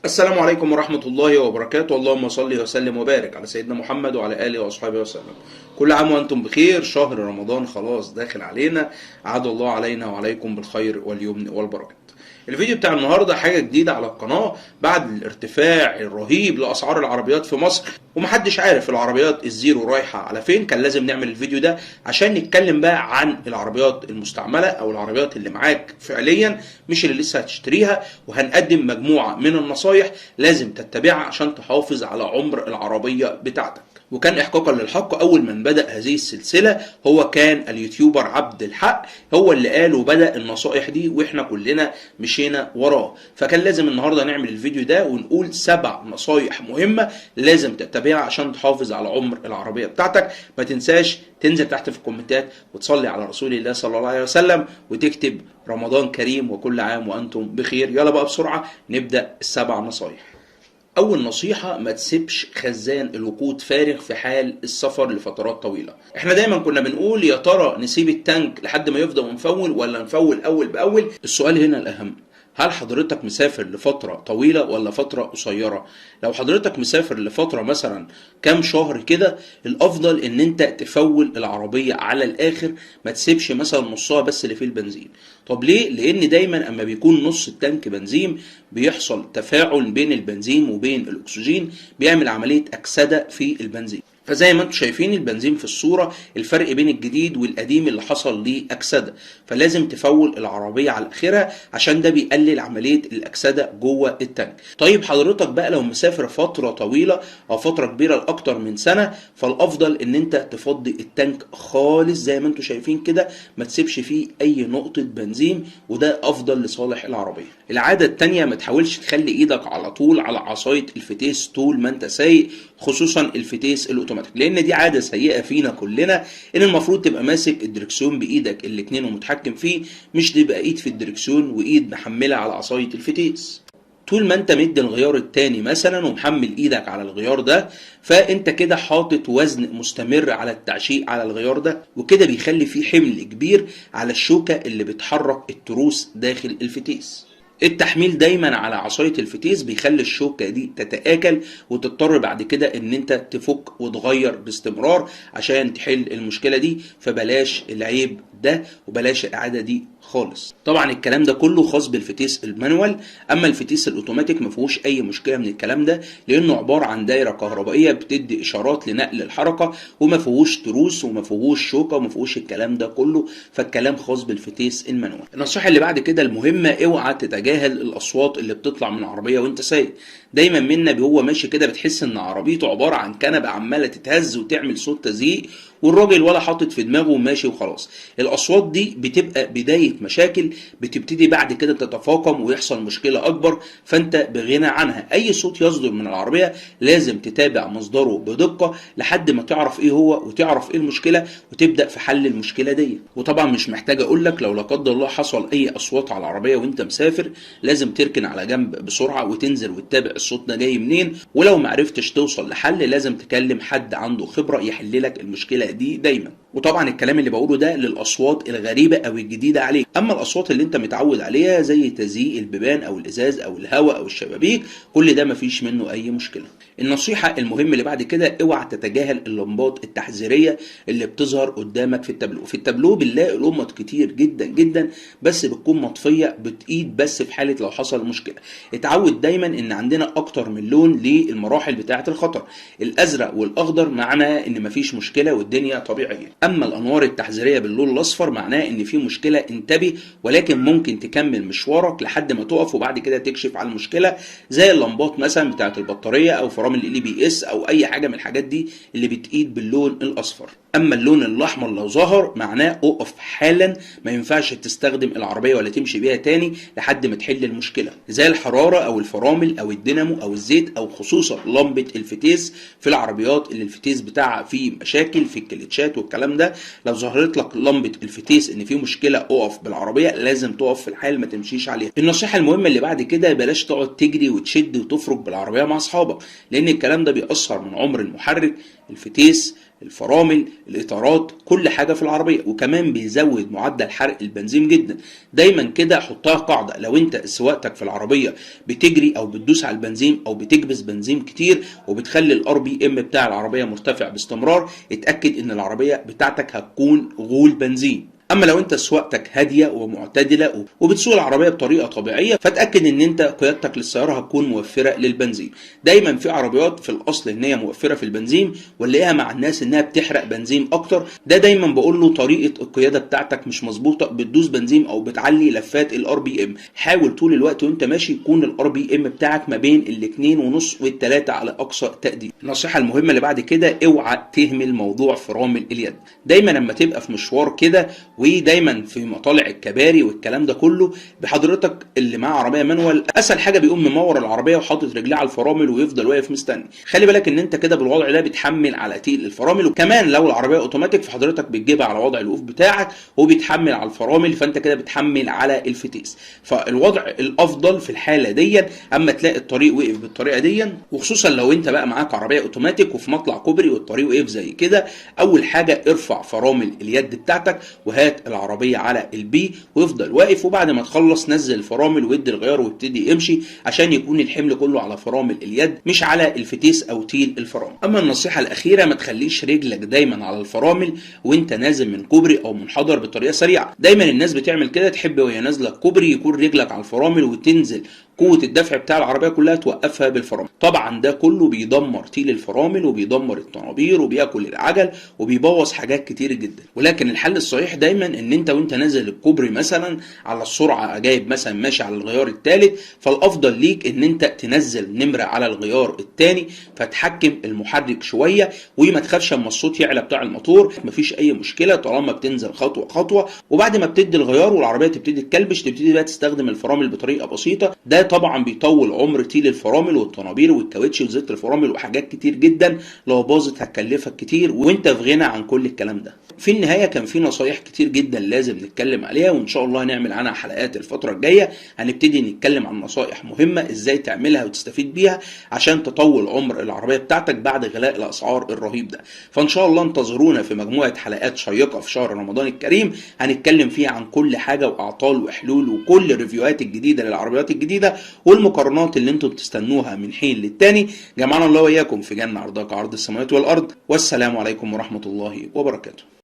السلام عليكم ورحمة الله وبركاته. اللهم صل وسلم وبارك على سيدنا محمد وعلى آله وأصحابه وسلم. كل عام وأنتم بخير. شهر رمضان خلاص داخل علينا، عاد الله علينا وعليكم بالخير واليمن والبركة. الفيديو بتاع النهارده حاجة جديدة على القناة بعد الارتفاع الرهيب لأسعار العربيات في مصر، ومحدش عارف العربيات الزيرو رايحة على فين. كان لازم نعمل الفيديو ده عشان نتكلم بقى عن العربيات المستعملة أو العربيات اللي معاك فعليا مش اللي لسه هتشتريها، وهنقدم مجموعة من النصايح لازم تتبعها عشان تحافظ على عمر العربية بتاعتك. وكان احقاقا للحق اول من بدأ هذه السلسلة هو كان اليوتيوبر عبد الحق، هو اللي قال وبدأ النصائح دي واحنا كلنا مشينا وراه. فكان لازم النهاردة نعمل الفيديو ده ونقول 7 نصايح مهمة لازم تتبعها عشان تحافظ على عمر العربية بتاعتك. ما تنساش تنزل تحت في الكومنتات وتصلي على رسول الله صلى الله عليه وسلم وتكتب رمضان كريم وكل عام وانتم بخير. يلا بقى بسرعة نبدأ ال7 نصايح. اول نصيحة: ما تسيبش خزان الوقود فارغ في حال السفر لفترات طويلة. احنا دايما كنا بنقول يا ترى نسيب التانك لحد ما يفضى ونفول ولا نفول اول باول. السؤال هنا الاهم: هل حضرتك مسافر لفترة طويلة ولا فترة قصيرة؟ لو حضرتك مسافر لفترة مثلا كام شهر كده، الافضل ان انت تفول العربية على الاخر، ما تسيبش مثلا نصها بس اللي فيه البنزين. طب ليه؟ لان دايما اما بيكون نص التانك بنزين بيحصل تفاعل بين البنزين وبين الاكسجين، بيعمل عملية اكسدة في البنزين. فزي ما انتم شايفين البنزين في الصورة، الفرق بين الجديد والقديم اللي حصل ليه أكسدة، فلازم تفول العربية على آخرها عشان ده بيقلل عملية الأكسدة جوه التانك. طيب حضرتك بقى لو مسافر فترة طويلة أو فترة كبيرة لأكتر من سنة، فالأفضل إن أنت تفضي التانك خالص زي ما انتم شايفين كده، ما تسيبش فيه أي نقطة بنزين، وده أفضل لصالح العربية. العادة التانية: ما تحاولش تخلي إيدك على طول على عصاية الفتيس طول ما أنت سايق، خصوصا الفتيس الاوتوماتيك، لان دي عاده سيئه فينا كلنا، ان المفروض تبقى ماسك الدركسيون بايدك الاتنين ومتحكم فيه، مش تبقى ايد في الدركسيون وايد محمله على عصايه الفتيس. طول ما انت مدي الغيار التاني مثلا ومحمل ايدك على الغيار ده، فانت كده حاطط وزن مستمر على التعشيق على الغيار ده، وكده بيخلي فيه حمل كبير على الشوكه اللي بتحرك التروس داخل الفتيس. التحميل دايما على عصاية الفتيس بيخلي الشوكة دي تتآكل، وتضطر بعد كده ان انت تفك وتغير باستمرار عشان تحل المشكلة دي. فبلاش العيب ده وبلاش الإعادة دي خالص. طبعا الكلام ده كله خاص بالفتيس المانوال، اما الفتيس الاوتوماتيك ما فيهوش اي مشكله من الكلام ده، لانه عباره عن دايره كهربائيه بتدي اشارات لنقل الحركه، وما فيهوش تروس وما فيهوش شوكه وما فيهوش الكلام ده كله، فالكلام خاص بالفتيس المانوال. النصيحه اللي بعد كده المهمه: اوعى تتجاهل الاصوات اللي بتطلع من العربيه وانت سايق. دايما منا وهو ماشي كده بتحس ان عربيته عباره عن كنبه عماله تتهز وتعمل صوت تزييق، والراجل ولا حاطط في دماغه وماشي وخلاص. الاصوات دي بتبقى بدايه مشاكل بتبتدي بعد كده تتفاقم ويحصل مشكله اكبر، فانت بغنى عنها. اي صوت يصدر من العربيه لازم تتابع مصدره بدقه لحد ما تعرف ايه هو وتعرف ايه المشكله وتبدا في حل المشكله دي. وطبعا مش محتاج اقول لك لو لا قدر الله حصل اي اصوات على العربيه وانت مسافر، لازم تركن على جنب بسرعه وتنزل وتتابع الصوت ده جاي منين، ولو معرفتش توصل لحل لازم تكلم حد عنده خبره يحل لك المشكله دي دايما. وطبعا الكلام اللي بقوله ده للاصوات الغريبه او الجديده عليك، اما الاصوات اللي انت متعود عليها زي تزييق البيبان او الازاز او الهواء او الشبابيك، كل ده مفيش منه اي مشكله. النصيحه المهم اللي بعد كده: اوعى تتجاهل اللمبات التحذيريه اللي بتظهر قدامك في التابلو. في التابلو بنلاقي لمبات كتير جدا جدا بس بتكون مطفيه بتقيد بس في حاله لو حصل مشكله. اتعود دايما ان عندنا اكتر من لون للمراحل بتاعه الخطر، الازرق والاخضر معناه ان مفيش مشكله والدنيا طبيعيه، اما الانوار التحذيريه باللون الاصفر معناه ان في مشكله، انتبه، ولكن ممكن تكمل مشوارك لحد ما تقف وبعد كده تكشف على المشكله، زي اللمبات مثلا بتاعه البطاريه او فرامل ال ABS او اي حاجه من الحاجات دي اللي بتقيد باللون الاصفر. اما اللون الاحمر لو ظهر معناه اقف حالا، ما ينفعش تستخدم العربيه ولا تمشي بيها تاني لحد ما تحل المشكله، زي الحراره او الفرامل او الدينامو او الزيت او خصوصا لمبه الفتيس في العربيات اللي الفتيس بتاعها فيه مشاكل في الكليتشات والكلام ده. لو ظهرت لك لمبه الفتيس ان في مشكله اقف بالعربيه، لازم تقف في الحال ما تمشيش عليها. النصيحه المهمه اللي بعد كده: بلاش تقعد تجري وتشد وتفرك بالعربيه مع اصحابك، لان الكلام ده بيأثر من عمر المحرك، الفتيس الفرامل، الاطارات، كل حاجه في العربيه. وكمان بيزود معدل حرق البنزين جدا. دايما كده حطها قاعده، لو انت سواقتك في العربيه بتجري او بتدوس على البنزين او بتكبس بنزين كتير وبتخلي الار بي ام بتاع العربيه مرتفع باستمرار، اتاكد ان العربيه بتاعتك هتكون غول بنزين. اما لو انت سواقتك هاديه ومعتدله وبتسوق العربيه بطريقه طبيعيه، فتاكد ان انت قيادتك للسياره هتكون موفره للبنزين. دايما في عربيات في الاصل ان هي موفره في البنزين ونلاقيها مع الناس انها بتحرق بنزين اكتر، ده دايما بقول له طريقه القياده بتاعتك مش مظبوطه، بتدوس بنزين او بتعلي لفات الار بي ام. حاول طول الوقت وانت ماشي يكون الار بي ام بتاعك ما بين ال2.5 وال3 على اقصى تقدير. النصيحه المهمه اللي بعد كده، اوعى تهمل موضوع فرامل اليد. دايما لما تبقى في مشوار كده ودايما في مطالع الكباري والكلام ده كله، بحضرتك اللي معاه عربيه مانوال اسهل حاجه بيقوم ممور العربيه وحاطط رجليه على الفرامل ويفضل واقف مستني. خلي بالك ان انت كده بالوضع ده بتحمل على تقل الفرامل. وكمان لو العربيه اوتوماتيك فحضرتك بتجيبها على وضع الوقوف بتاعك وبتحمل على الفرامل، فانت كده بتحمل على الفتيس. فالوضع الافضل في الحاله دي اما تلاقي الطريق وقف بالطريقه دي، وخصوصا لو انت بقى معاك عربيه اوتوماتيك وفي مطلع كوبري والطريق وقف زي كده، اول حاجه ارفع فرامل اليد بتاعتك وهات العربيه على البي ويفضل واقف، وبعد ما تخلص نزل الفرامل وادي الغيار وابتدي امشي عشان يكون الحمل كله على فرامل اليد مش على الفتيس او تيل الفرامل. اما النصيحه الاخيره، ما تخليش رجلك دايما على الفرامل وانت نازل من كوبري او منحدر بطريقه سريعه. دايما الناس بتعمل كده، تحب وهي نازله الكوبري يكون رجلك على الفرامل وتنزل قوة الدفع بتاع العربية كلها توقفها بالفرامل. طبعا ده كله بيدمر تيل الفرامل وبيدمر الطنابير وبياكل العجل وبيبوظ حاجات كتير جدا. ولكن الحل الصحيح دايما ان انت وانت نازل الكوبري مثلا على السرعة جايب مثلا ماشي على الغيار الثالث، فالافضل ليك ان انت تنزل نمرة على الغيار الثاني فتحكم المحرك شوية وما تخافش اما الصوت يعلى بتاع الموتور، مفيش اي مشكلة طالما بتنزل خطوة خطوة. وبعد ما بتدي الغيار والعربية تبتدي تكلبش، تبتدي بقى تستخدم الفرامل بطريقة بسيطة. ده طبعا بيطول عمر تيل الفرامل والطنابير والكاوتش وزيت الفرامل وحاجات كتير جدا، لو باظت هتكلفك كتير وانت في غنى عن كل الكلام ده. في النهايه كان في نصايح كتير جدا لازم نتكلم عليها، وان شاء الله هنعمل عنها حلقات الفتره الجايه. هنبتدي نتكلم عن نصايح مهمه ازاي تعملها وتستفيد بيها عشان تطول عمر العربيه بتاعتك بعد غلاء الاسعار الرهيب ده. فان شاء الله انتظرونا في مجموعه حلقات شيقه في شهر رمضان الكريم، هنتكلم فيها عن كل حاجه واعطال وحلول وكل الريفيوهات الجديده للعربيات الجديده والمقارنات اللي انتم بتستنوها من حين للتاني. جمعنا الله واياكم في جنة عرضها كعرض السماوات والارض، والسلام عليكم ورحمة الله وبركاته.